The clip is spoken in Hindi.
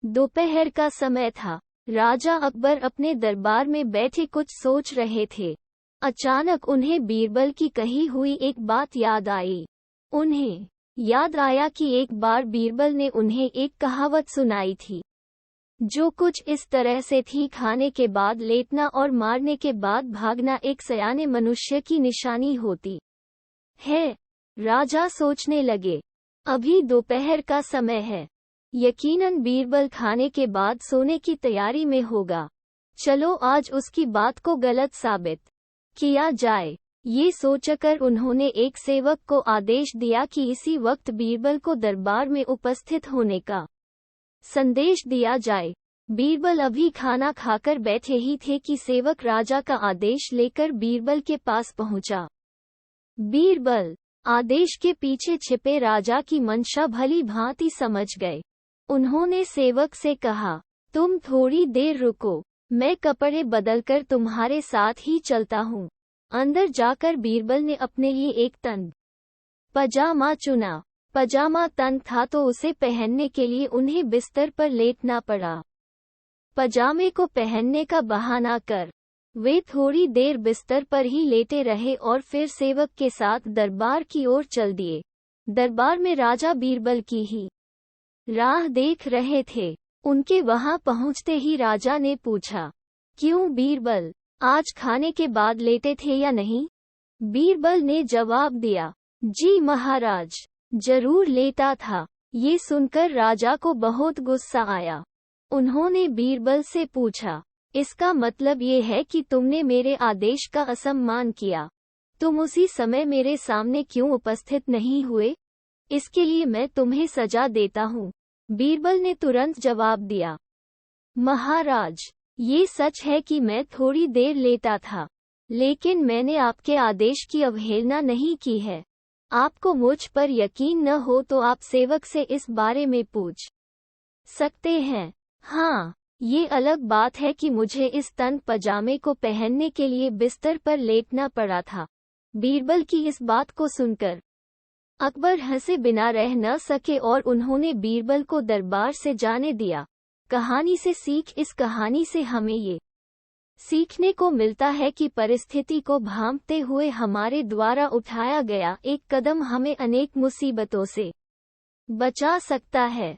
दोपहर का समय था। राजा अकबर अपने दरबार में बैठे कुछ सोच रहे थे। अचानक उन्हें बीरबल की कही हुई एक बात याद आई। उन्हें याद आया कि एक बार बीरबल ने उन्हें एक कहावत सुनाई थी, जो कुछ इस तरह से थी, खाने के बाद लेटना और मारने के बाद भागना एक सयाने मनुष्य की निशानी होती है। राजा सोचने लगे, अभी दोपहर का समय है, यकीनन बीरबल खाने के बाद सोने की तैयारी में होगा। चलो आज उसकी बात को गलत साबित किया जाए। ये सोचकर उन्होंने एक सेवक को आदेश दिया कि इसी वक्त बीरबल को दरबार में उपस्थित होने का संदेश दिया जाए। बीरबल अभी खाना खाकर बैठे ही थे कि सेवक राजा का आदेश लेकर बीरबल के पास पहुंचा। बीरबल आदेश के पीछे छिपे राजा की मंशा भली भांति समझ गए। उन्होंने सेवक से कहा, तुम थोड़ी देर रुको, मैं कपड़े बदलकर तुम्हारे साथ ही चलता हूँ। अंदर जाकर बीरबल ने अपने लिए एक तन पजामा चुना। पजामा तन था तो उसे पहनने के लिए उन्हें बिस्तर पर लेटना पड़ा। पजामे को पहनने का बहाना कर वे थोड़ी देर बिस्तर पर ही लेटे रहे और फिर सेवक के साथ दरबार की ओर चल दिए। दरबार में राजा बीरबल की ही राह देख रहे थे। उनके वहां पहुंचते ही राजा ने पूछा, क्यों बीरबल, आज खाने के बाद लेटे थे या नहीं? बीरबल ने जवाब दिया, जी महाराज, जरूर लेटा था। ये सुनकर राजा को बहुत गुस्सा आया। उन्होंने बीरबल से पूछा, इसका मतलब ये है कि तुमने मेरे आदेश का असम्मान किया। तुम उसी समय मेरे सामने क्यों उपस्थित नहीं हुए? इसके लिए मैं तुम्हें सजा देता हूँ। बीरबल ने तुरंत जवाब दिया, महाराज, ये सच है कि मैं थोड़ी देर लेटा था, लेकिन मैंने आपके आदेश की अवहेलना नहीं की है। आपको मुझ पर यकीन न हो तो आप सेवक से इस बारे में पूछ सकते हैं। हाँ, ये अलग बात है कि मुझे इस तन पजामे को पहनने के लिए बिस्तर पर लेटना पड़ा था। बीरबल की इस बात को सुनकर अकबर हंसे बिना रह न सके और उन्होंने बीरबल को दरबार से जाने दिया। कहानी से सीख, इस कहानी से हमें ये सीखने को मिलता है कि परिस्थिति को भांपते हुए हमारे द्वारा उठाया गया एक कदम हमें अनेक मुसीबतों से बचा सकता है।